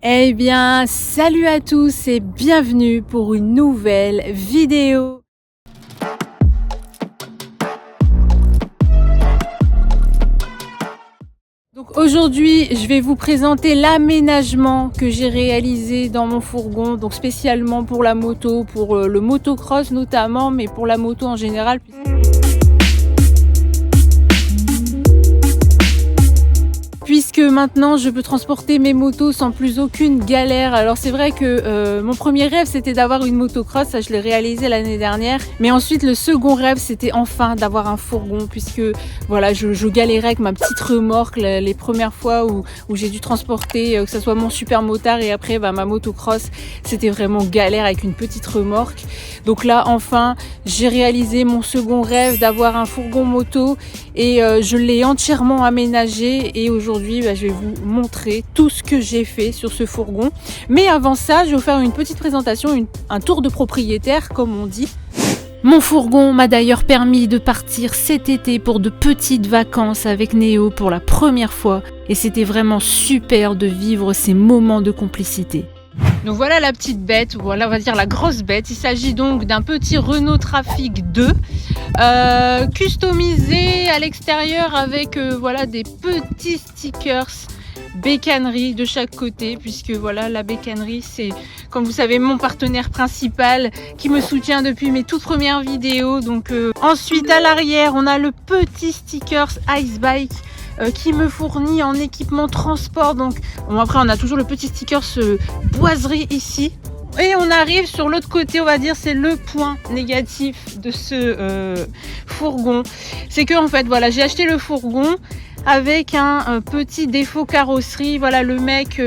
Eh bien, salut à tous et bienvenue pour une nouvelle vidéo. Donc aujourd'hui, je vais vous présenter l'aménagement que j'ai réalisé dans mon fourgon, donc spécialement pour la moto, pour le motocross notamment, mais pour la moto en général. Puisque maintenant je peux transporter mes motos sans plus aucune galère. Alors c'est vrai que mon premier rêve c'était d'avoir une motocross, ça je l'ai réalisé l'année dernière. Mais ensuite le second rêve c'était enfin d'avoir un fourgon, puisque voilà je galérais avec ma petite remorque les premières fois où j'ai dû transporter que ce soit mon super motard et après ma motocross, c'était vraiment galère avec une petite remorque. Donc là enfin j'ai réalisé mon second rêve d'avoir un fourgon moto et je l'ai entièrement aménagé et aujourd'hui je vais vous montrer tout ce que j'ai fait sur ce fourgon. Mais avant ça, je vais vous faire une petite présentation, un tour de propriétaire comme on dit. Mon fourgon m'a d'ailleurs permis de partir cet été pour de petites vacances avec Néo pour la première fois et c'était vraiment super de vivre ces moments de complicité. Donc voilà la petite bête, voilà on va dire la grosse bête. Il s'agit donc d'un petit Renault Trafic 2 customisé à l'extérieur avec voilà des petits stickers bécannerie de chaque côté, puisque voilà la bécannerie c'est, comme vous savez, mon partenaire principal qui me soutient depuis mes toutes premières vidéos. Donc ensuite à l'arrière on a le petit stickers Ice Bike qui me fournit en équipement transport. Donc bon, après on a toujours le petit sticker boiserie ici. Et on arrive sur l'autre côté, on va dire, c'est le point négatif de ce fourgon. C'est que en fait, voilà, j'ai acheté le fourgon avec un petit défaut carrosserie. Voilà, le mec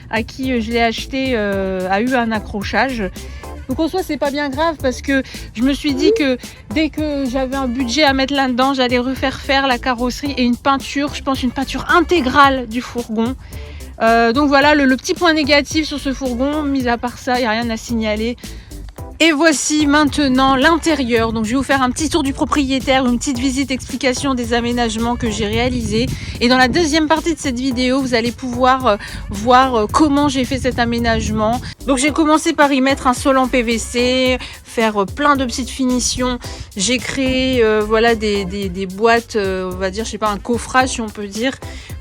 à qui je l'ai acheté a eu un accrochage. Donc en soi c'est pas bien grave parce que je me suis dit que dès que j'avais un budget à mettre là-dedans, j'allais refaire faire la carrosserie et une peinture, je pense une peinture intégrale du fourgon. Donc voilà le petit point négatif sur ce fourgon. Mis à part ça, il n'y a rien à signaler. Et voici maintenant l'intérieur. Donc je vais vous faire un petit tour du propriétaire, une petite visite explication des aménagements que j'ai réalisés. Et dans la deuxième partie de cette vidéo, vous allez pouvoir voir comment j'ai fait cet aménagement. Donc j'ai commencé par y mettre un sol en PVC, faire plein de petites finitions. J'ai créé voilà des boîtes, on va dire, je sais pas, un coffrage si on peut dire,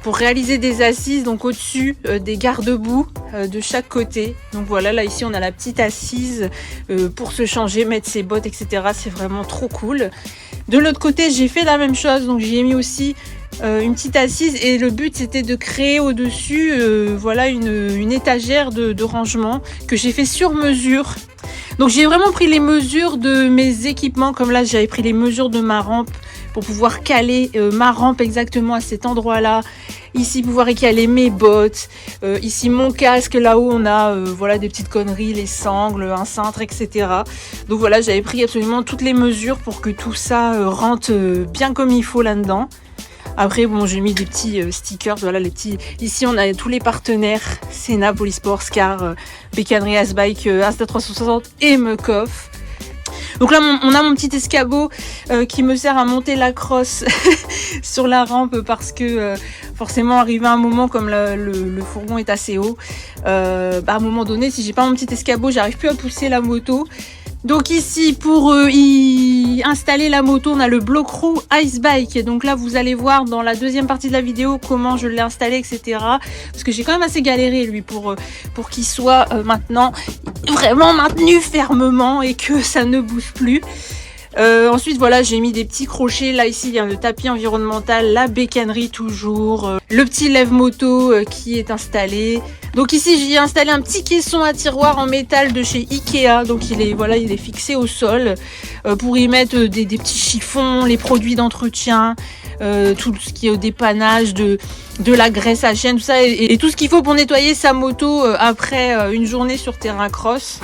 pour réaliser des assises, donc au-dessus des garde-boue de chaque côté. Donc voilà, là ici on a la petite assise pour se changer, mettre ses bottes, etc. C'est vraiment trop cool. De l'autre côté, j'ai fait la même chose, donc j'y ai mis aussi une petite assise et le but c'était de créer au-dessus voilà une étagère de rangement que j'ai fait sur mesure. Donc j'ai vraiment pris les mesures de mes équipements, comme là j'avais pris les mesures de ma rampe pour pouvoir caler ma rampe exactement à cet endroit-là. Ici pouvoir y caler mes bottes, ici mon casque, là-haut on a voilà des petites conneries, les sangles, un cintre, etc. Donc voilà, j'avais pris absolument toutes les mesures pour que tout ça rentre bien comme il faut là-dedans. Après bon, j'ai mis des petits stickers, voilà les petits. Ici on a tous les partenaires, Senna, Polysport, Scar, Bécannerie, Asbike, Insta360 et Meucoff. Donc là on a mon petit escabeau qui me sert à monter la crosse sur la rampe parce que forcément arrivé à un moment comme le fourgon est assez haut, à un moment donné si j'ai pas mon petit escabeau j'arrive plus à pousser la moto. Donc ici pour y installer la moto on a le Blockroux Ice Bike. Donc là vous allez voir dans la deuxième partie de la vidéo comment je l'ai installé, etc. Parce que j'ai quand même assez galéré lui pour qu'il soit maintenant vraiment maintenu fermement et que ça ne bouge plus. Ensuite voilà, j'ai mis des petits crochets. Là ici il y a le tapis environnemental, la bécannerie toujours, le petit lève-moto qui est installé. Donc ici j'y ai installé un petit caisson à tiroir en métal de chez Ikea. Donc il est fixé au sol pour y mettre des petits chiffons, les produits d'entretien, tout ce qui est au dépannage de la graisse à chaîne, tout ça et tout ce qu'il faut pour nettoyer sa moto après une journée sur terrain cross.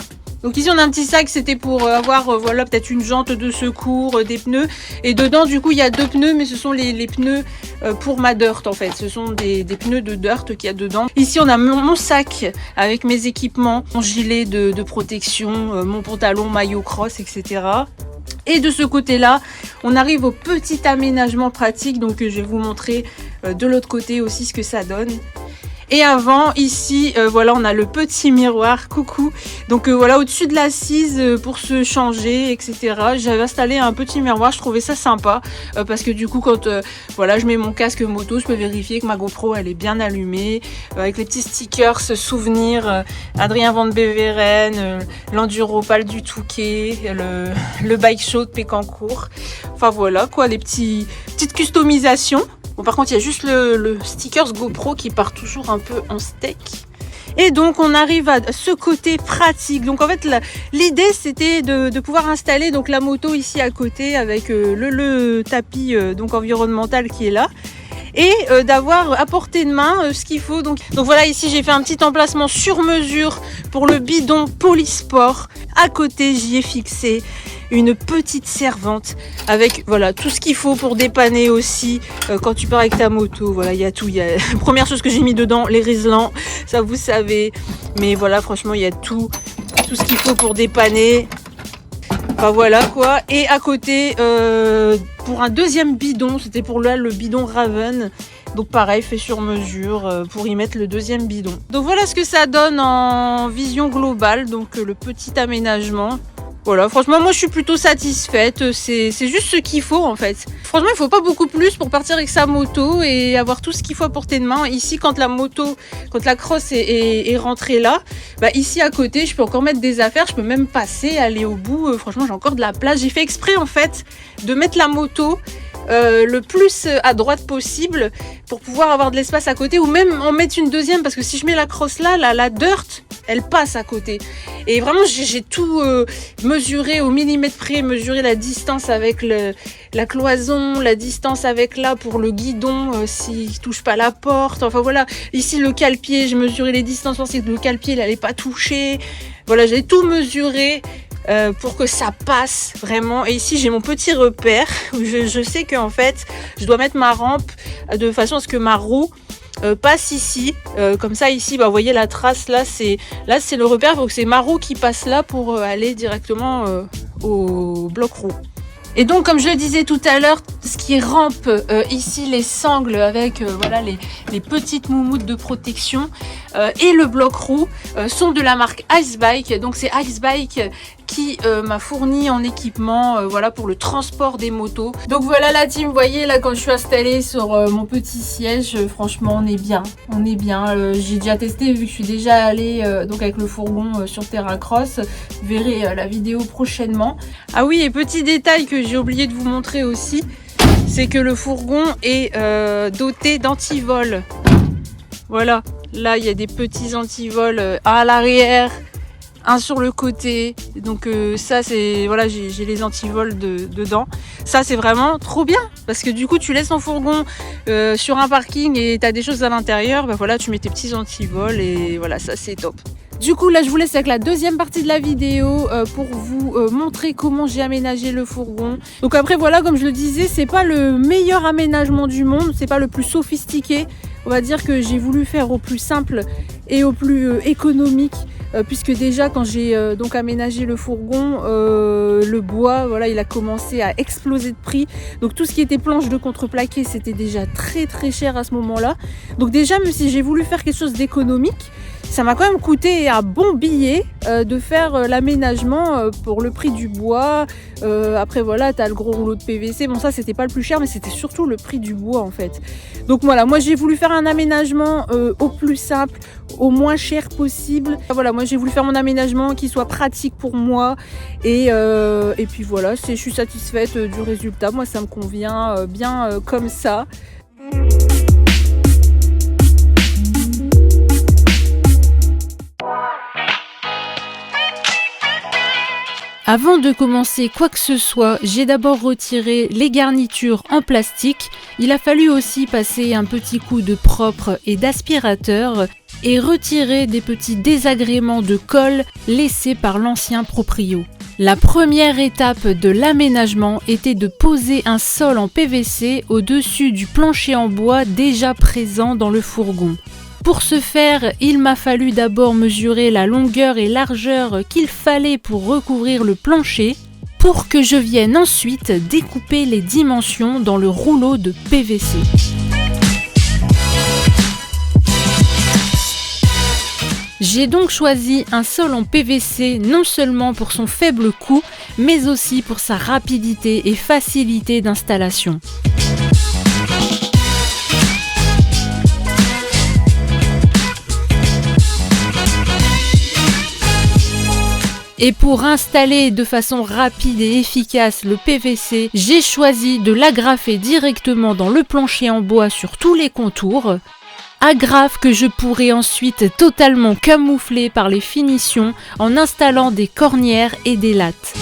Donc ici on a un petit sac, c'était pour avoir voilà peut-être une jante de secours, des pneus. Et dedans du coup il y a deux pneus, mais ce sont les pneus pour ma dirt en fait. Ce sont des pneus de dirt qu'il y a dedans. Ici on a mon sac avec mes équipements, mon gilet de protection, mon pantalon, maillot cross, etc. Et de ce côté-là, on arrive au petit aménagement pratique. Donc je vais vous montrer de l'autre côté aussi ce que ça donne. Et avant, ici, voilà, on a le petit miroir, coucou. Donc voilà, au-dessus de l'assise pour se changer, etc. J'avais installé un petit miroir, je trouvais ça sympa. Parce que du coup, quand voilà, je mets mon casque moto, je peux vérifier que ma GoPro, elle est bien allumée. Avec les petits stickers, souvenirs, Adrien Van Beveren, l'Enduropal du Touquet, le Bike Show de Pécancourt. Enfin voilà, quoi, les petites customisations. Bon, par contre, il y a juste le stickers GoPro qui part toujours un peu en steak. Et donc, on arrive à ce côté pratique. Donc, en fait, l'idée, c'était de pouvoir installer donc la moto ici à côté avec le tapis donc environnemental qui est là. Et d'avoir à portée de main ce qu'il faut. Donc voilà, ici, j'ai fait un petit emplacement sur mesure pour le bidon Polysport. À côté, j'y ai fixé une petite servante avec voilà tout ce qu'il faut pour dépanner aussi quand tu pars avec ta moto. Voilà, il y a tout. Il y a la première chose que j'ai mis dedans, les Riesland, ça vous savez. Mais voilà, franchement, il y a tout ce qu'il faut pour dépanner. Enfin voilà quoi. Et à côté, pour un deuxième bidon, c'était pour là le bidon Raven. Donc pareil, fait sur mesure pour y mettre le deuxième bidon. Donc voilà ce que ça donne en vision globale. Donc le petit aménagement. Voilà, franchement, moi je suis plutôt satisfaite. C'est juste ce qu'il faut en fait. Franchement, il faut pas beaucoup plus pour partir avec sa moto et avoir tout ce qu'il faut à portée de main. Ici, quand la crosse est rentrée là, bah ici à côté, je peux encore mettre des affaires. Je peux même passer, aller au bout. Franchement, j'ai encore de la place. J'ai fait exprès en fait de mettre la moto le plus à droite possible pour pouvoir avoir de l'espace à côté ou même en mettre une deuxième parce que si je mets la crosse là, la dirt, elle passe à côté. Et vraiment, j'ai tout mesuré au millimètre près, mesuré la distance avec la cloison, la distance avec là pour le guidon, s'il touche pas la porte. Enfin voilà, ici le cale-pied, j'ai mesuré les distances pour que le cale-pied n'allait pas toucher. Voilà, j'ai tout mesuré. Pour que ça passe vraiment. Et ici j'ai mon petit repère où je sais qu'en fait je dois mettre ma rampe de façon à ce que ma roue passe ici, comme ça ici, bah, vous voyez la trace là c'est le repère, donc c'est ma roue qui passe là pour aller directement au bloc roue. Et donc comme je le disais tout à l'heure, ce qui rampe ici les sangles avec voilà les petites moumoutes de protection et le bloc roue sont de la marque Icebike. Donc c'est Icebike qui m'a fourni en équipement voilà pour le transport des motos. Donc voilà la team, vous voyez là quand je suis installée sur mon petit siège, franchement on est bien, j'ai déjà testé vu que je suis déjà allée donc avec le fourgon sur Terracross. Vous verrez la vidéo prochainement. Ah oui, et petit détail que j'ai oublié de vous montrer aussi, c'est que le fourgon est doté d'antivol. Voilà, là il y a des petits antivols à l'arrière, un sur le côté, donc ça c'est voilà, j'ai les antivols dedans. Ça c'est vraiment trop bien parce que du coup tu laisses ton fourgon sur un parking et tu as des choses à l'intérieur, bah voilà, tu mets tes petits antivols et voilà, ça c'est top. Du coup là je vous laisse avec la deuxième partie de la vidéo pour vous montrer comment j'ai aménagé le fourgon. Donc après voilà, comme je le disais, c'est pas le meilleur aménagement du monde, c'est pas le plus sophistiqué. On va dire que j'ai voulu faire au plus simple et au plus économique. Puisque déjà quand j'ai donc aménagé le fourgon, le bois voilà, il a commencé à exploser de prix. Donc tout ce qui était planche de contreplaqué, c'était déjà très très cher à ce moment-là. Donc déjà, même si j'ai voulu faire quelque chose d'économique, ça m'a quand même coûté un bon billet de faire l'aménagement pour le prix du bois. Après voilà, tu as le gros rouleau de PVC. Bon ça c'était pas le plus cher, mais c'était surtout le prix du bois en fait. Donc voilà, moi j'ai voulu faire un aménagement au plus simple, au moins cher possible. Voilà, moi j'ai voulu faire mon aménagement qui soit pratique pour moi. Et puis voilà, je suis satisfaite du résultat. Moi ça me convient bien comme ça. Avant de commencer quoi que ce soit, j'ai d'abord retiré les garnitures en plastique. Il a fallu aussi passer un petit coup de propre et d'aspirateur et retirer des petits désagréments de colle laissés par l'ancien proprio. La première étape de l'aménagement était de poser un sol en PVC au-dessus du plancher en bois déjà présent dans le fourgon. Pour ce faire, il m'a fallu d'abord mesurer la longueur et largeur qu'il fallait pour recouvrir le plancher, pour que je vienne ensuite découper les dimensions dans le rouleau de PVC. J'ai donc choisi un sol en PVC non seulement pour son faible coût, mais aussi pour sa rapidité et facilité d'installation. Et pour installer de façon rapide et efficace le PVC, j'ai choisi de l'agrafer directement dans le plancher en bois sur tous les contours. Agrafe que je pourrai ensuite totalement camoufler par les finitions en installant des cornières et des lattes.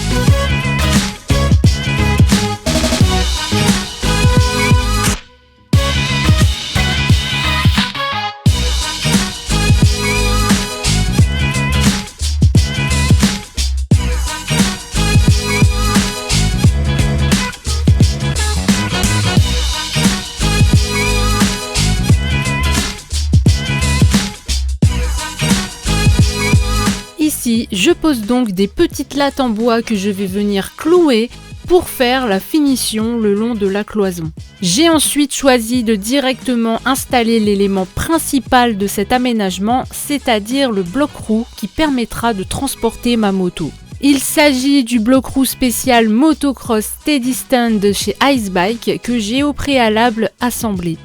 Ici, je pose donc des petites lattes en bois que je vais venir clouer pour faire la finition le long de la cloison. J'ai ensuite choisi de directement installer l'élément principal de cet aménagement, c'est-à-dire le bloc-roue qui permettra de transporter ma moto. Il s'agit du bloc-roue spécial Motocross Steady Stand de chez Icebike que j'ai au préalable assemblé.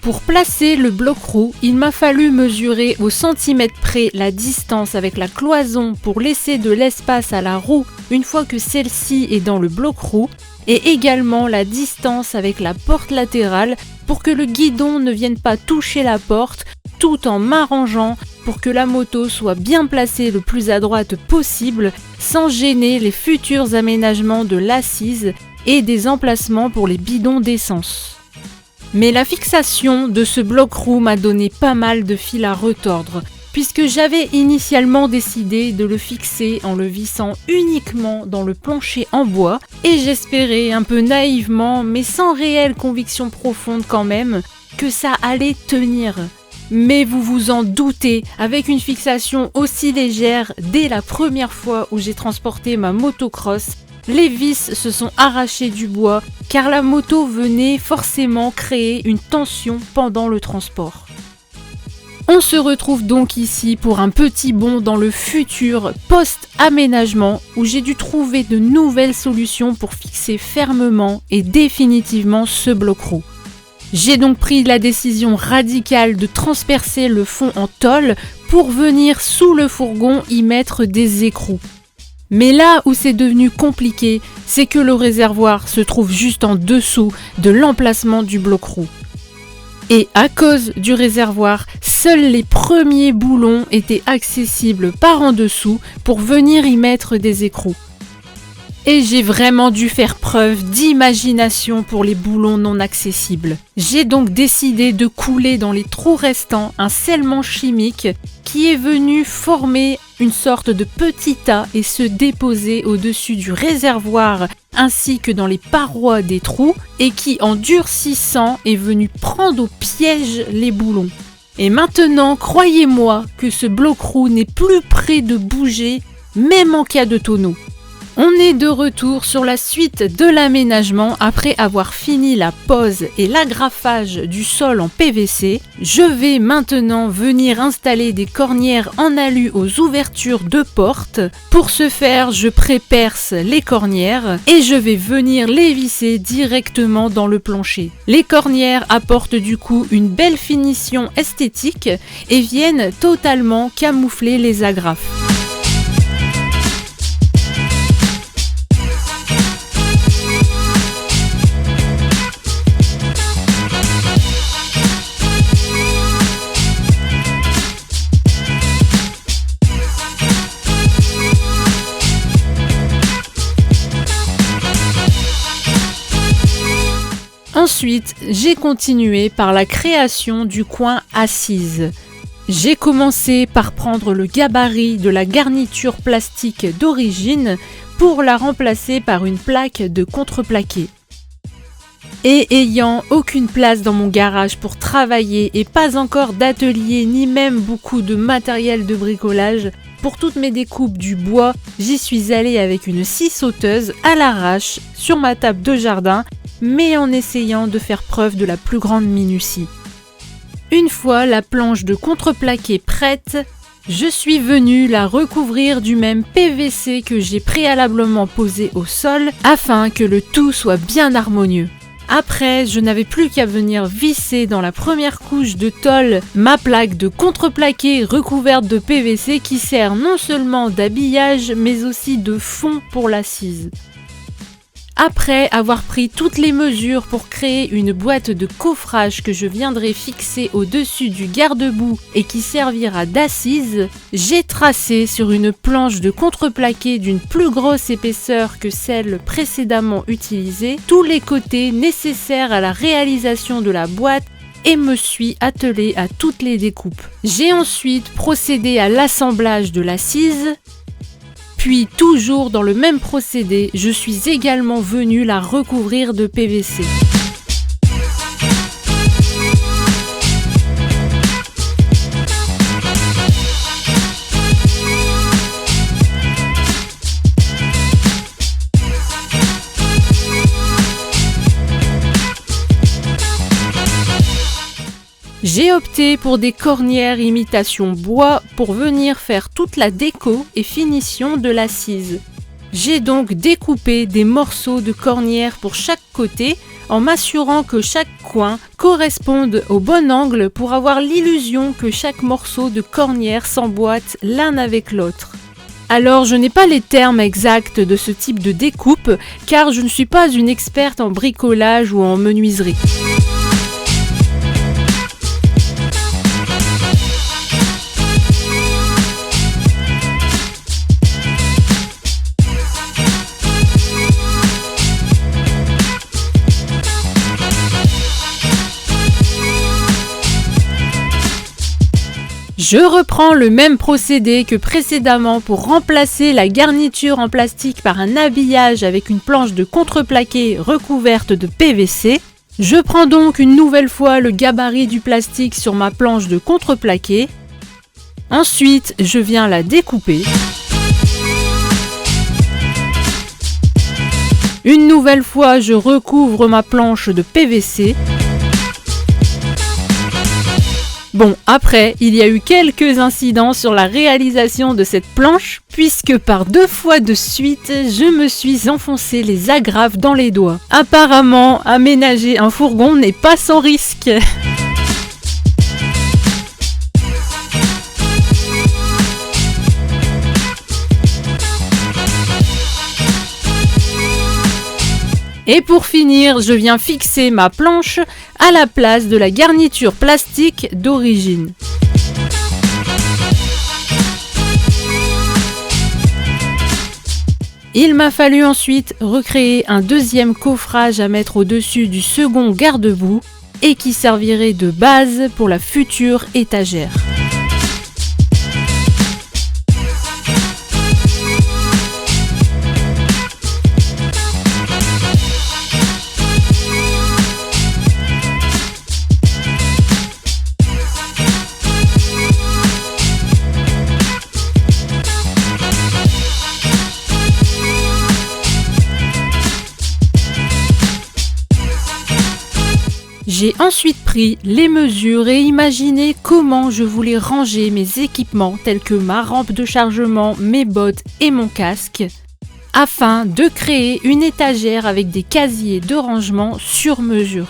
Pour placer le bloc-roue, il m'a fallu mesurer au centimètre près la distance avec la cloison pour laisser de l'espace à la roue une fois que celle-ci est dans le bloc-roue et également la distance avec la porte latérale pour que le guidon ne vienne pas toucher la porte tout en m'arrangeant pour que la moto soit bien placée le plus à droite possible sans gêner les futurs aménagements de l'assise et des emplacements pour les bidons d'essence. Mais la fixation de ce bloc-roue m'a donné pas mal de fil à retordre, puisque j'avais initialement décidé de le fixer en le vissant uniquement dans le plancher en bois, et j'espérais un peu naïvement, mais sans réelle conviction profonde quand même, que ça allait tenir. Mais vous vous en doutez, avec une fixation aussi légère, dès la première fois où j'ai transporté ma motocross, les vis se sont arrachées du bois car la moto venait forcément créer une tension pendant le transport. On se retrouve donc ici pour un petit bond dans le futur post-aménagement où j'ai dû trouver de nouvelles solutions pour fixer fermement et définitivement ce bloc-roue. J'ai donc pris la décision radicale de transpercer le fond en tôle pour venir sous le fourgon y mettre des écrous. Mais là où c'est devenu compliqué, c'est que le réservoir se trouve juste en dessous de l'emplacement du bloc-roue. Et à cause du réservoir, seuls les premiers boulons étaient accessibles par en dessous pour venir y mettre des écrous. Et j'ai vraiment dû faire preuve d'imagination pour les boulons non accessibles. J'ai donc décidé de couler dans les trous restants un scellement chimique qui est venu former une sorte de petit tas et se déposer au-dessus du réservoir ainsi que dans les parois des trous et qui, en durcissant, est venu prendre au piège les boulons. Et maintenant, croyez-moi que ce bloc-roue n'est plus près de bouger, même en cas de tonneau. On est de retour sur la suite de l'aménagement après avoir fini la pose et l'agrafage du sol en PVC. Je vais maintenant venir installer des cornières en alu aux ouvertures de portes. Pour ce faire, je pré-perce les cornières et je vais venir les visser directement dans le plancher. Les cornières apportent du coup une belle finition esthétique et viennent totalement camoufler les agrafes. Ensuite, j'ai continué par la création du coin assise. J'ai commencé par prendre le gabarit de la garniture plastique d'origine pour la remplacer par une plaque de contreplaqué. Et ayant aucune place dans mon garage pour travailler et pas encore d'atelier ni même beaucoup de matériel de bricolage, pour toutes mes découpes du bois, j'y suis allée avec une scie sauteuse à l'arrache sur ma table de jardin, mais en essayant de faire preuve de la plus grande minutie. Une fois la planche de contreplaqué prête, Je suis venue la recouvrir du même PVC que j'ai préalablement posé au sol afin que le tout soit bien harmonieux. Après, je n'avais plus qu'à venir visser dans la première couche de tôle ma plaque de contreplaqué recouverte de PVC qui sert non seulement d'habillage mais aussi de fond pour l'assise. Après avoir pris toutes les mesures pour créer une boîte de coffrage que je viendrai fixer au-dessus du garde-boue et qui servira d'assise, j'ai tracé sur une planche de contreplaqué d'une plus grosse épaisseur que celle précédemment utilisée tous les côtés nécessaires à la réalisation de la boîte et me suis attelée à toutes les découpes. J'ai ensuite procédé à l'assemblage de l'assise. Puis, toujours dans le même procédé, je suis également venue la recouvrir de PVC. J'ai opté pour des cornières imitation bois pour venir faire toute la déco et finition de l'assise. J'ai donc découpé des morceaux de cornières pour chaque côté en m'assurant que chaque coin corresponde au bon angle pour avoir l'illusion que chaque morceau de cornière s'emboîte l'un avec l'autre. Alors je n'ai pas les termes exacts de ce type de découpe car je ne suis pas une experte en bricolage ou en menuiserie. Je reprends le même procédé que précédemment pour remplacer la garniture en plastique par un habillage avec une planche de contreplaqué recouverte de PVC. Je prends donc une nouvelle fois le gabarit du plastique sur ma planche de contreplaqué. Ensuite, je viens la découper. Une nouvelle fois, je recouvre ma planche de PVC. Bon, après, il y a eu quelques incidents sur la réalisation de cette planche, puisque par 2 fois de suite, je me suis enfoncé les agrafes dans les doigts. Apparemment, aménager un fourgon n'est pas sans risque. Et pour finir, je viens fixer ma planche à la place de la garniture plastique d'origine. Il m'a fallu ensuite recréer un deuxième coffrage à mettre au-dessus du second garde-boue et qui servirait de base pour la future étagère. J'ai ensuite pris les mesures et imaginé comment je voulais ranger mes équipements tels que ma rampe de chargement, mes bottes et mon casque, afin de créer une étagère avec des casiers de rangement sur mesure.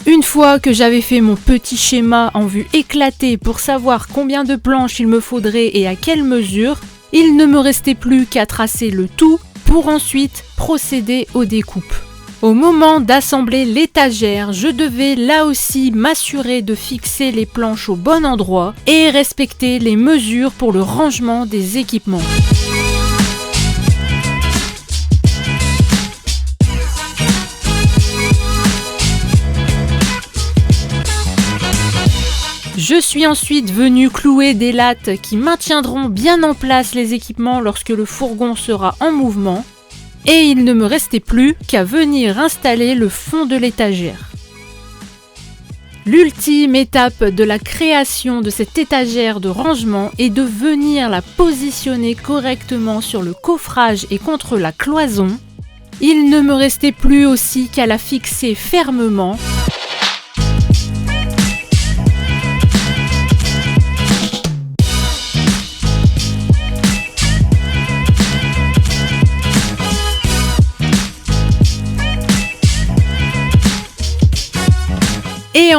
Une fois que j'avais fait mon petit schéma en vue éclatée pour savoir combien de planches il me faudrait et à quelle mesure, il ne me restait plus qu'à tracer le tout pour ensuite procéder aux découpes. Au moment d'assembler l'étagère, je devais là aussi m'assurer de fixer les planches au bon endroit et respecter les mesures pour le rangement des équipements. Je suis ensuite venue clouer des lattes qui maintiendront bien en place les équipements lorsque le fourgon sera en mouvement. Et il ne me restait plus qu'à venir installer le fond de l'étagère. L'ultime étape de la création de cette étagère de rangement est de venir la positionner correctement sur le coffrage et contre la cloison. Il ne me restait plus aussi qu'à la fixer fermement.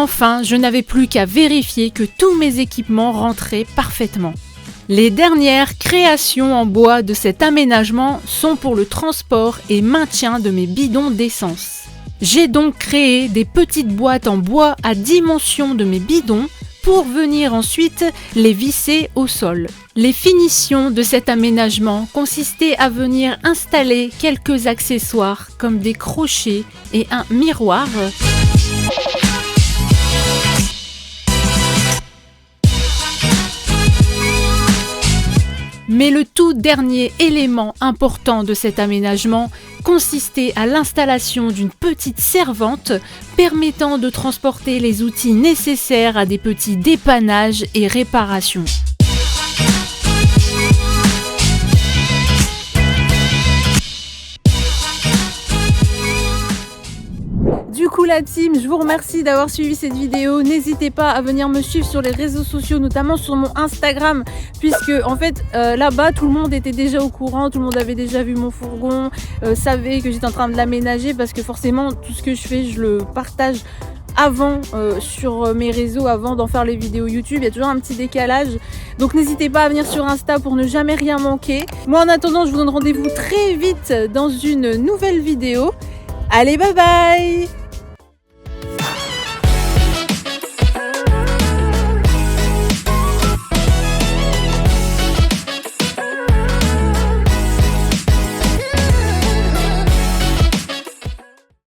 enfin, je n'avais plus qu'à vérifier que tous mes équipements rentraient parfaitement. Les dernières créations en bois de cet aménagement sont pour le transport et maintien de mes bidons d'essence. J'ai donc créé des petites boîtes en bois à dimension de mes bidons pour venir ensuite les visser au sol. Les finitions de cet aménagement consistaient à venir installer quelques accessoires comme des crochets et un miroir. Mais le tout dernier élément important de cet aménagement consistait à l'installation d'une petite servante permettant de transporter les outils nécessaires à des petits dépannages et réparations. Du coup la team, je vous remercie d'avoir suivi cette vidéo. N'hésitez pas à venir me suivre sur les réseaux sociaux, notamment sur mon Instagram, puisque en fait là-bas tout le monde était déjà au courant, tout le monde avait déjà vu mon fourgon, savait que j'étais en train de l'aménager, parce que forcément tout ce que je fais, je le partage avant sur mes réseaux, avant d'en faire les vidéos YouTube. Il y a toujours un petit décalage, donc n'hésitez pas à venir sur Insta pour ne jamais rien manquer. Moi en attendant, je vous donne rendez-vous très vite dans une nouvelle vidéo. Allez, bye bye!